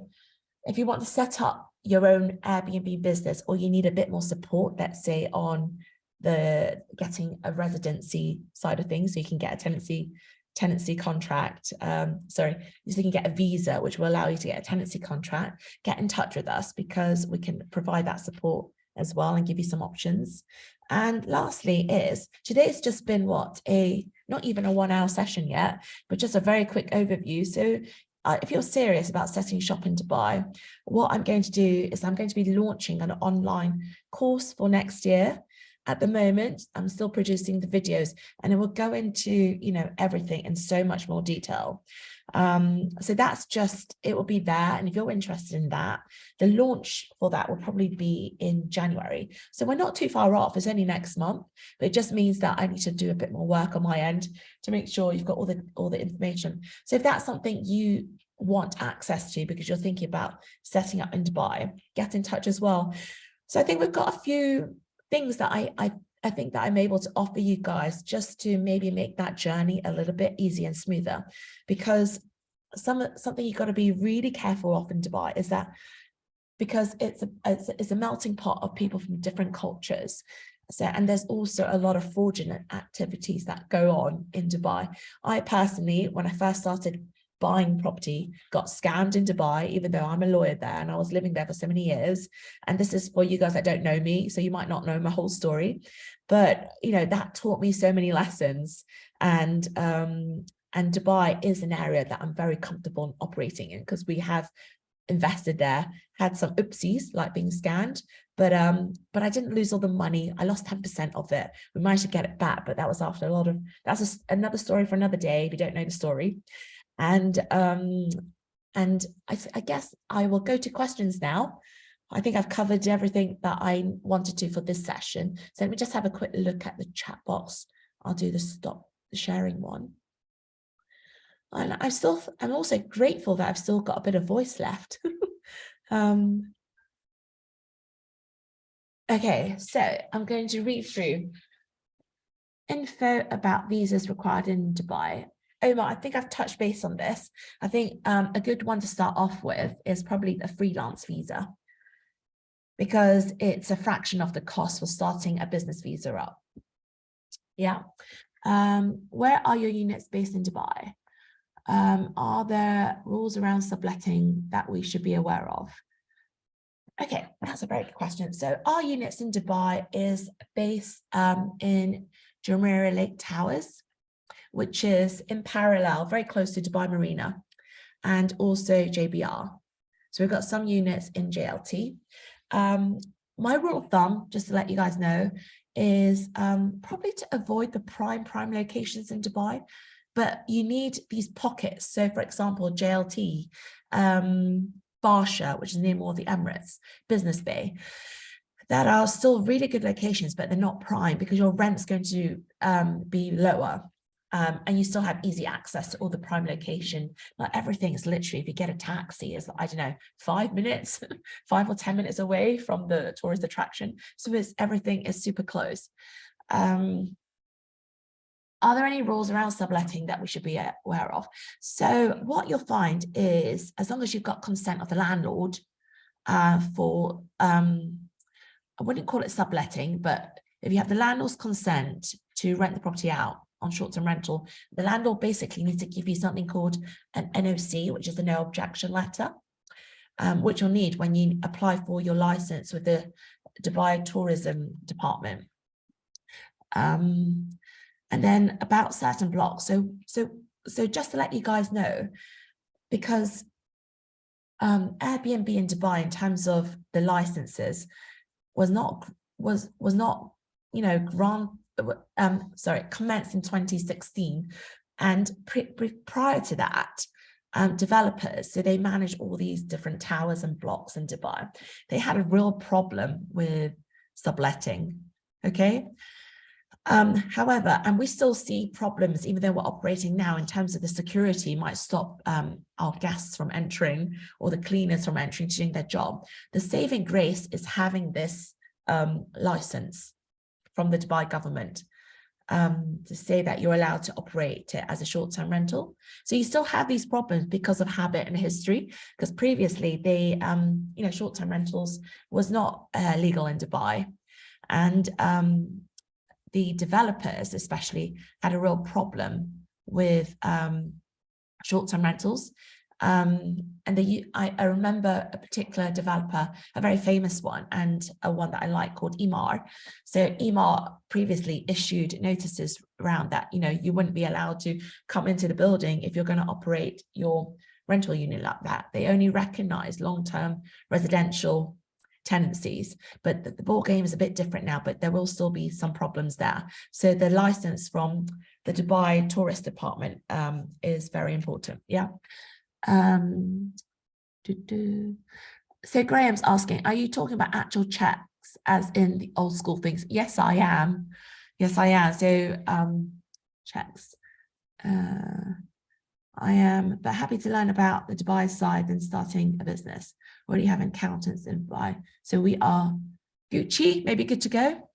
if you want to set up your own Airbnb business, or you need a bit more support, let's say on the getting a residency side of things, so you can get a tenancy contract, so you can get a visa, which will allow you to get a tenancy contract, get in touch with us, because we can provide that support as well and give you some options. And lastly is, today's just been not even a 1-hour session yet, but just a very quick overview. So if you're serious about setting shop in Dubai, what I'm going to do is I'm going to be launching an online course for next year. At the moment, I'm still producing the videos, and it will go into, you know, everything in so much more detail. So that's just, it will be there. And if you're interested in that, the launch for that will probably be in January. So we're not too far off, it's only next month, but it just means that I need to do a bit more work on my end to make sure you've got all the information. So if that's something you want access to because you're thinking about setting up in Dubai, get in touch as well. So I think we've got a few things that I think that I'm able to offer you guys, just to maybe make that journey a little bit easier and smoother, because something you've got to be really careful of in Dubai is that, because it's a melting pot of people from different cultures. So, and there's also a lot of fraudulent activities that go on in Dubai. I personally, when I first started buying property, got scammed in Dubai, even though I'm a lawyer there and I was living there for so many years. And this is for you guys that don't know me, so you might not know my whole story, but you know, that taught me so many lessons. And Dubai is an area that I'm very comfortable operating in, because we have invested there, had some oopsies like being scammed, but I didn't lose all the money. I lost 10% of it. We managed to get it back, but that was after a lot of, another story for another day if you don't know the story. And I guess I will go to questions now. I think I've covered everything that I wanted to for this session. So let me just have a quick look at the chat box. I'll do the stop sharing one. And I'm also grateful that I've still got a bit of voice left. Okay, so I'm going to read through info about visas required in Dubai. Omar, I think I've touched base on this. I think a good one to start off with is probably the freelance visa, because it's a fraction of the cost for starting a business visa up. Yeah. Where are your units based in Dubai? Are there rules around subletting that we should be aware of? Okay, that's a very good question. So our units in Dubai is based in Jumeirah Lake Towers, which is in parallel, very close to Dubai Marina, and also JBR. So we've got some units in JLT. My rule of thumb, just to let you guys know, is probably to avoid the prime locations in Dubai, but you need these pockets. So for example, JLT, Barsha, which is near more the Emirates, Business Bay, that are still really good locations, but they're not prime because your rent's going to be lower. And you still have easy access to all the prime location. Like everything is literally, if you get a taxi, is, I don't know, 5 minutes, 5 or 10 minutes away from the tourist attraction. So everything is super close. Are there any rules around subletting that we should be aware of? So what you'll find is, as long as you've got consent of the landlord for, I wouldn't call it subletting, but if you have the landlord's consent to rent the property out on short-term rental, the landlord basically needs to give you something called an NOC, which is a no objection letter, which you'll need when you apply for your license with the Dubai Tourism Department. And then about certain blocks. So just to let you guys know, because Airbnb in Dubai, in terms of the licenses, was not you know, commenced in 2016, and prior to that, developers, so they manage all these different towers and blocks in Dubai, they had a real problem with subletting. Okay. However, and we still see problems, even though we're operating now, in terms of the security might stop our guests from entering or the cleaners from entering to doing their job. The saving grace is having this license from the Dubai government to say that you're allowed to operate it as a short-term rental. So you still have these problems because of habit and history, because previously they, you know, short-term rentals was not legal in Dubai. And the developers especially had a real problem with short-term rentals. And I remember a particular developer, a very famous one, and a one that I like, called Emaar. So Emaar previously issued notices around that, you know, you wouldn't be allowed to come into the building if you're going to operate your rental unit like that. They only recognize long-term residential tenancies, but the ball game is a bit different now, but there will still be some problems there. So the license from the Dubai Tourist Department is very important. Yeah. So Graham's asking, are you talking about actual checks as in the old school things? Yes, I am. Yes, I am. So checks. I am, but happy to learn about the Dubai side and starting a business. Already have accountants in Dubai. So we are Gucci, maybe good to go.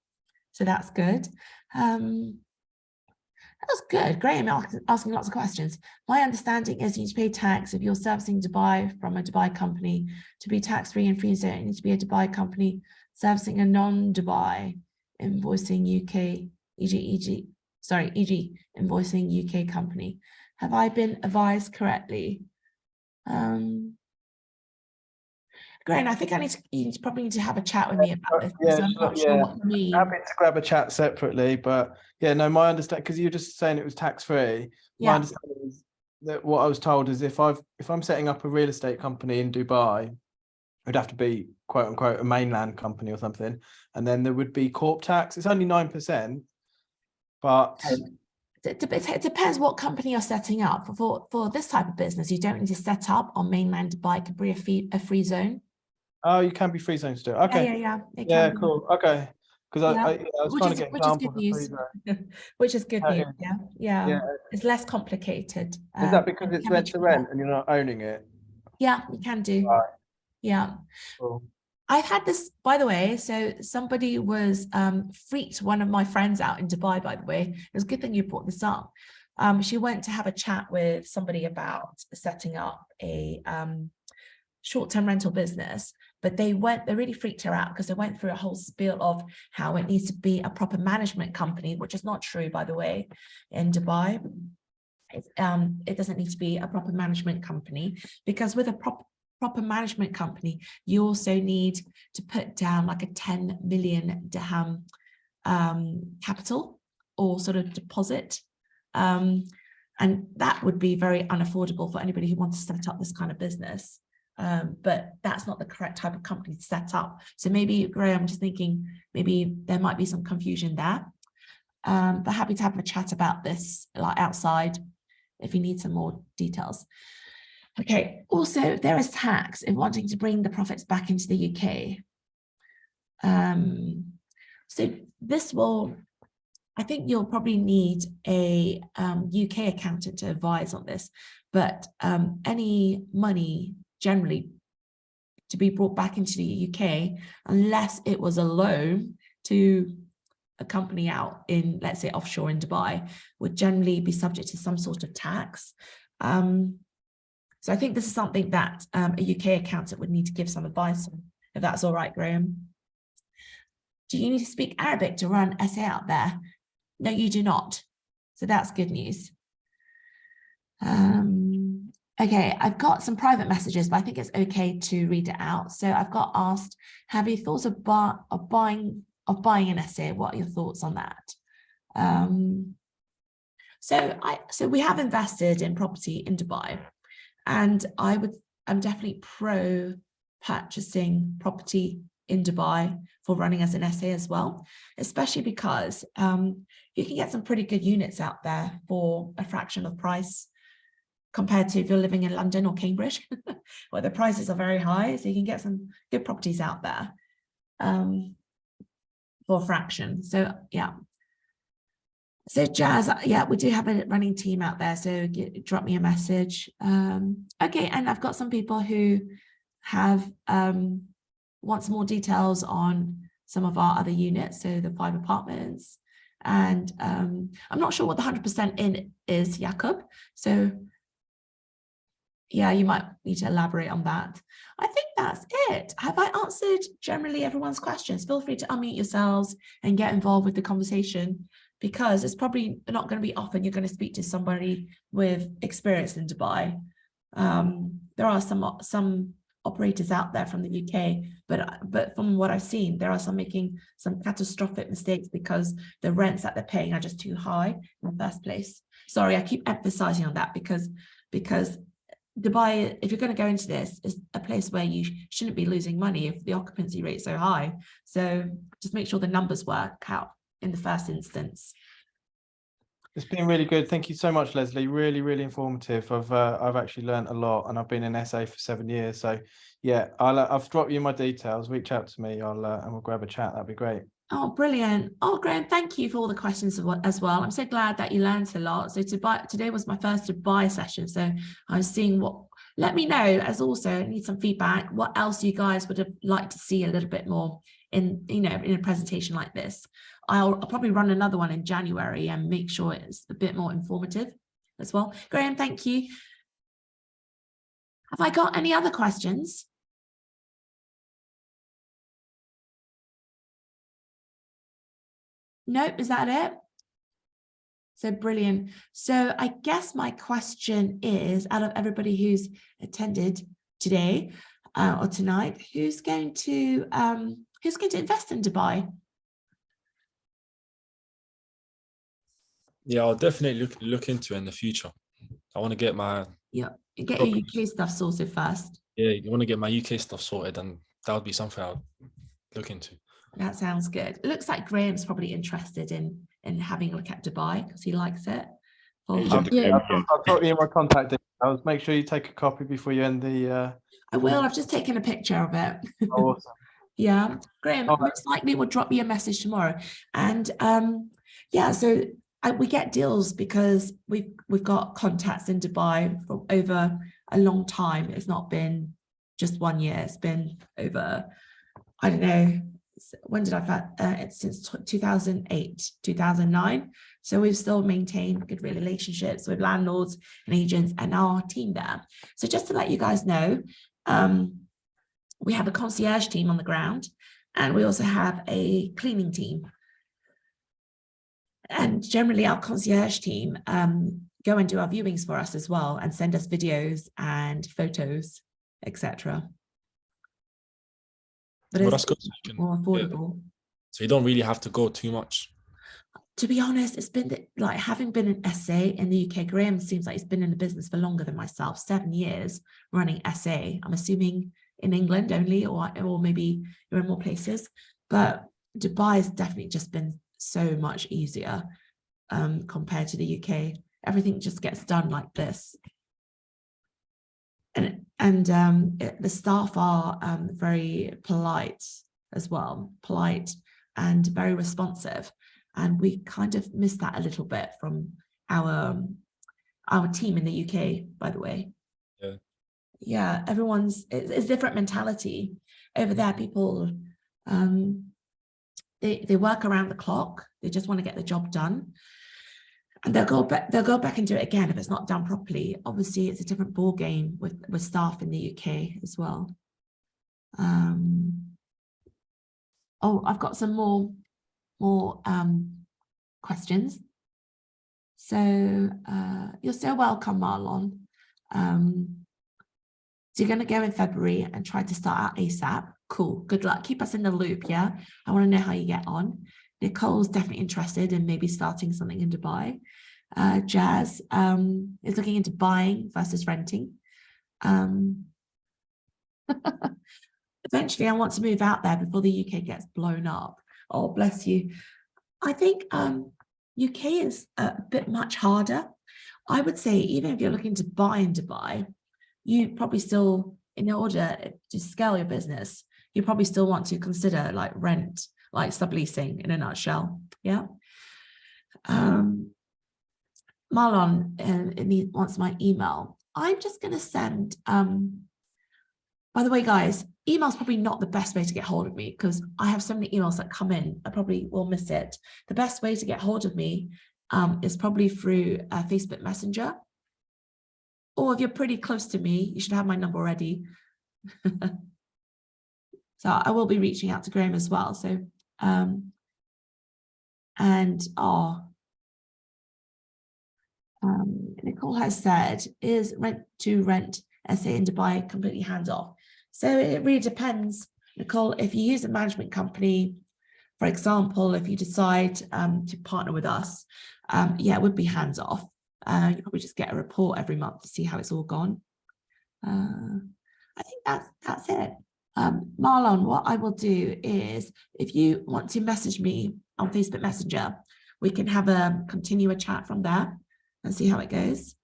So that's good. That's good. Graham asking lots of questions. My understanding is you need to pay tax if you're servicing Dubai from a Dubai company to be tax-free and free zone. It needs to be a Dubai company servicing a non-Dubai invoicing UK, e.g. invoicing UK company. Have I been advised correctly? Graham, I think you probably need to have a chat with me about this, because I'm not sure what you mean. Happy to grab a chat separately, but yeah, no, my understanding, because you're just saying it was tax-free. Yeah. My understanding is that what I was told is if I'm setting up a real estate company in Dubai, it would have to be quote unquote a mainland company or something, and then there would be corp tax. It's only 9%, but it depends what company you're setting up. For this type of business, you don't need to set up on mainland Dubai. It could be a free zone. Oh, you can be free zone still. Okay. Yeah, cool. Okay. Because I was trying to get examples of free zone. Which is good news. Yeah. It's less complicated. Is that because it's rent to rent and you're not owning it? Yeah, you can do. Right. Yeah. Cool. I've had this, by the way, so somebody was freaked one of my friends out in Dubai, by the way. It was a good thing you brought this up. She went to have a chat with somebody about setting up a short-term rental business, but they really freaked her out because they went through a whole spiel of how it needs to be a proper management company, which is not true, by the way, in Dubai. It doesn't need to be a proper management company, because with a proper management company, you also need to put down like a 10 million dirham capital or sort of deposit. And that would be very unaffordable for anybody who wants to set up this kind of business. But that's not the correct type of company to set up. So maybe, Graham, I'm just thinking maybe there might be some confusion there. But happy to have a chat about this like outside if you need some more details. Okay, also there is tax in wanting to bring the profits back into the UK. So this will, I think you'll probably need a UK accountant to advise on this, but any money generally to be brought back into the UK, unless it was a loan to a company out in, let's say, offshore in Dubai, would generally be subject to some sort of tax. So I think this is something that a UK accountant would need to give some advice on, if that's all right, Graham. Do you need to speak Arabic to run SA out there? No, you do not. So that's good news. Okay, I've got some private messages, but I think it's okay to read it out. So I've got asked, have you thoughts of buying an SA? What are your thoughts on that? So we have invested in property in Dubai, and I'm definitely pro purchasing property in Dubai for running as an SA as well, especially because you can get some pretty good units out there for a fraction of the price compared to if you're living in London or Cambridge, where the prices are very high. So you can get some good properties out there for a fraction. So yeah. So Jazz, yeah, we do have a running team out there. So drop me a message. Okay, and I've got some people who have want some more details on some of our other units, so the 5 apartments. And I'm not sure what the 100% in is, Jakob. So yeah, you might need to elaborate on that. I think that's it. Have I answered generally everyone's questions? Feel free to unmute yourselves and get involved with the conversation, because it's probably not going to be often you're going to speak to somebody with experience in Dubai. There are some operators out there from the UK, but from what I've seen, there are some making some catastrophic mistakes because the rents that they're paying are just too high in the first place. Sorry, I keep emphasizing on that because Dubai, if you're going to go into this, is a place where you shouldn't be losing money if the occupancy rate is so high. So just make sure the numbers work out in the first instance. It's been really good. Thank you so much, Lesley. Really, really informative. I've actually learned a lot, and I've been in SA for 7 years. So yeah, I've dropped you my details. Reach out to me. And we'll grab a chat. That'd be great. Oh, brilliant. Oh, Graham, thank you for all the questions as well. I'm so glad that you learned a lot. So today was my first Dubai session. So I was seeing let me know, as also I need some feedback, what else you guys would have liked to see a little bit more in a presentation like this. I'll probably run another one in January and make sure it's a bit more informative as well. Graham, thank you. Have I got any other questions? Nope, is that it? So brilliant. So I guess my question is, out of everybody who's attended today or tonight, who's going to invest in Dubai? Yeah, I'll definitely look into it in the future. I want to get my your UK stuff sorted first. Yeah, you want to get my UK stuff sorted, and that would be something I'll look into. That sounds good. It looks like Graham's probably interested in having a look at Dubai because he likes it. I'll drop you my contact details. Make sure you take a copy before you end the. I will. I've just taken a picture of it. Awesome. Yeah, Graham, most likely we'll drop you a message tomorrow. And yeah, so we get deals because we've got contacts in Dubai for over a long time. It's not been just 1 year. It's been over, I don't know, when did I start? It's since 2008, 2009. So we've still maintained good relationships with landlords and agents and our team there. So just to let you guys know, we have a concierge team on the ground, and we also have a cleaning team. And generally our concierge team go and do our viewings for us as well and send us videos and photos, etc. But Well, it's that's good. So you can- more affordable. So you don't really have to go too much. To be honest, it's been like having been an SA in the UK. Graham seems like he's been in the business for longer than myself, 7 years running SA. I'm assuming in England only, or maybe you're in more places. But Dubai has definitely just been so much easier compared to the UK. Everything just gets done like this. And the staff are very polite as well, polite and very responsive. And we kind of miss that a little bit from our team in the UK, by the way. Yeah. Yeah, it's different mentality. Over there, people, they work around the clock. They just want to get the job done. And they'll go back and do it again if it's not done properly. Obviously, it's a different ball game with staff in the UK as well. Oh, I've got some more questions. So you're so welcome, Marlon. So you're going to go in February and try to start out ASAP. Cool. Good luck. Keep us in the loop. Yeah. I want to know how you get on. Nicole's definitely interested in maybe starting something in Dubai. Jazz is looking into buying versus renting. Eventually, I want to move out there before the UK gets blown up. Oh, bless you. I think UK is a bit much harder. I would say even if you're looking to buy in Dubai, you probably still, in order to scale your business, you probably still want to consider like rent, like subleasing in a nutshell. Yeah. Marlon wants my email. I'm just going to send, by the way, guys, email's probably not the best way to get hold of me because I have so many emails that come in. I probably will miss it. The best way to get hold of me is probably through Facebook Messenger. Or if you're pretty close to me, you should have my number already. So I will be reaching out to Graham as well. So, Nicole has said, is rent SA in Dubai completely hands off? So it really depends, Nicole. If you use a management company, for example, if you decide to partner with us, yeah, it would be hands off. You probably just get a report every month to see how it's all gone. I think that's it. Marlon, what I will do is, if you want to message me on Facebook Messenger, we can have a continue a chat from there and see how it goes.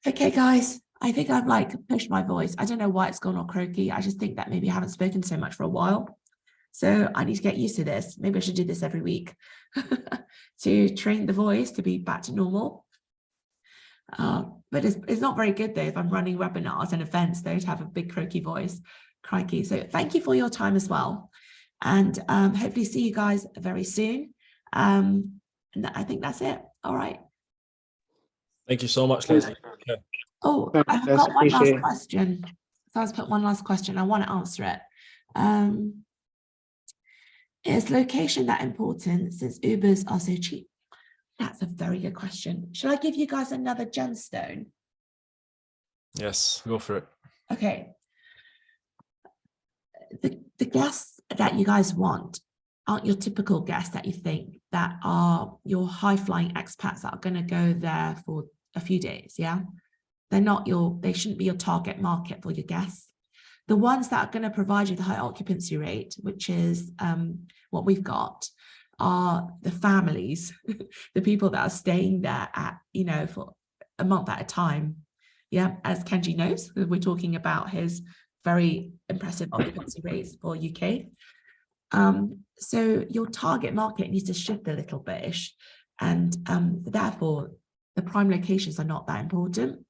Okay, guys, I think I've like pushed my voice. I don't know why it's gone all croaky. I just think that maybe I haven't spoken so much for a while. So I need to get used to this. Maybe I should do this every week to train the voice to be back to normal. But it's not very good though if I'm running webinars and events though to have a big croaky voice. Crikey. So thank you for your time as well. And hopefully see you guys very soon. And I think that's it. All right. Thank you so much, Lesley. Yeah. Oh, I've got one last question. So I've put one last question. I want to answer it. Is location that important since Ubers are so cheap? That's a very good question. Should I give you guys another gemstone? Yes, go for it. Okay. The guests that you guys want aren't your typical guests that you think that are your high-flying expats that are going to go there for a few days, yeah? They shouldn't be your target market for your guests. The ones that are going to provide you the high occupancy rate, which is what we've got, are the families, the people that are staying there for a month at a time. Yeah, as Kenji knows, we're talking about his very impressive occupancy rates for UK. So your target market needs to shift a little bit, and therefore the prime locations are not that important.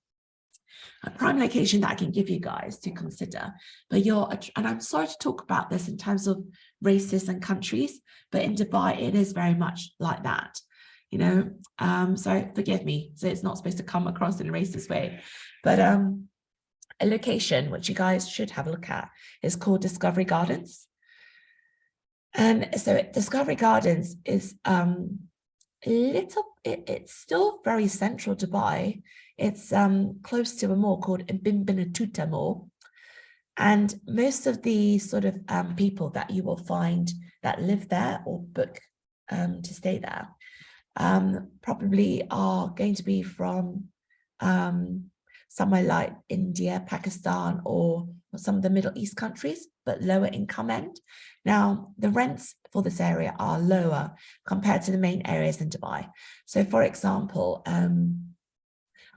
a prime location that I can give you guys to consider. But and I'm sorry to talk about this in terms of races and countries, but in Dubai, it is very much like that, you know. So forgive me. So it's not supposed to come across in a racist way, but a location which you guys should have a look at is called Discovery Gardens. And so Discovery Gardens is it's still very central Dubai. It's close to a mall called Bimbinatuta Mall. And most of the sort of people that you will find that live there or book to stay there probably are going to be from somewhere like India, Pakistan, or some of the Middle East countries, but lower income end. Now, the rents for this area are lower compared to the main areas in Dubai. So, for example,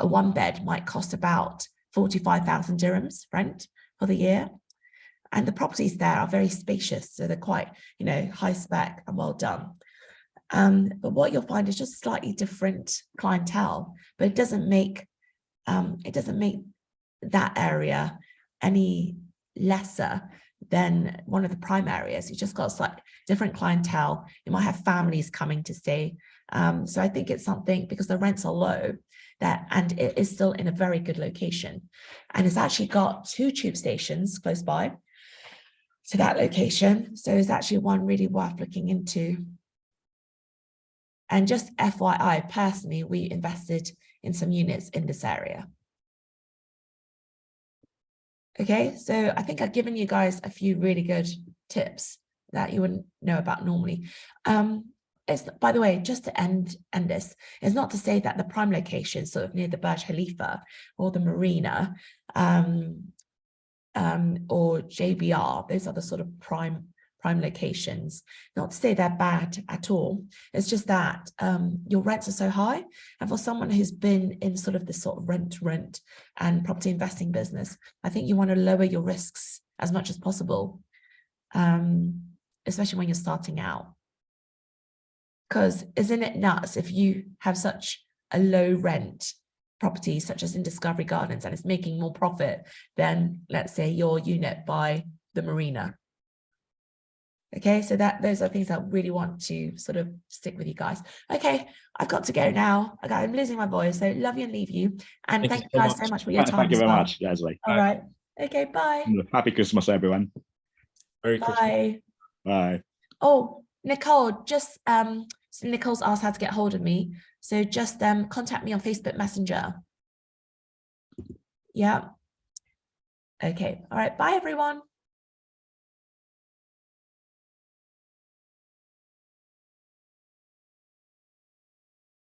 a one bed might cost about 45,000 dirhams rent for the year. And the properties there are very spacious. So they're quite, you know, high spec and well done. But what you'll find is just slightly different clientele, but it doesn't make that area any lesser than one of the prime areas. You just got slightly different clientele. You might have families coming to stay. So I think it's something, because the rents are low, and it is still in a very good location. And it's actually got 2 tube stations close by to that location. So it's actually one really worth looking into. And just FYI, personally, we invested in some units in this area. Okay, so I think I've given you guys a few really good tips that you wouldn't know about normally. By the way, just to end this, it's not to say that the prime location, sort of near the Burj Khalifa or the marina, or JBR, those are the sort of prime locations. Not to say they're bad at all. It's just that your rents are so high, and for someone who's been in sort of this sort of rent and property investing business, I think you want to lower your risks as much as possible, especially when you're starting out. Because isn't it nuts if you have such a low rent property, such as in Discovery Gardens, and it's making more profit than, let's say, your unit by the marina? Okay, so those are things I really want to sort of stick with you guys. Okay, I've got to go now. Okay, I'm losing my voice, so love you and leave you. And thank you guys so much for your time. Thank you very much, Lesley. All right. Okay, bye. Happy Christmas, everyone. Merry Christmas. Bye. Bye. Oh, Nicole, just so Nicole's asked how to get hold of me. So just contact me on Facebook Messenger. Yeah. Okay. All right. Bye, everyone.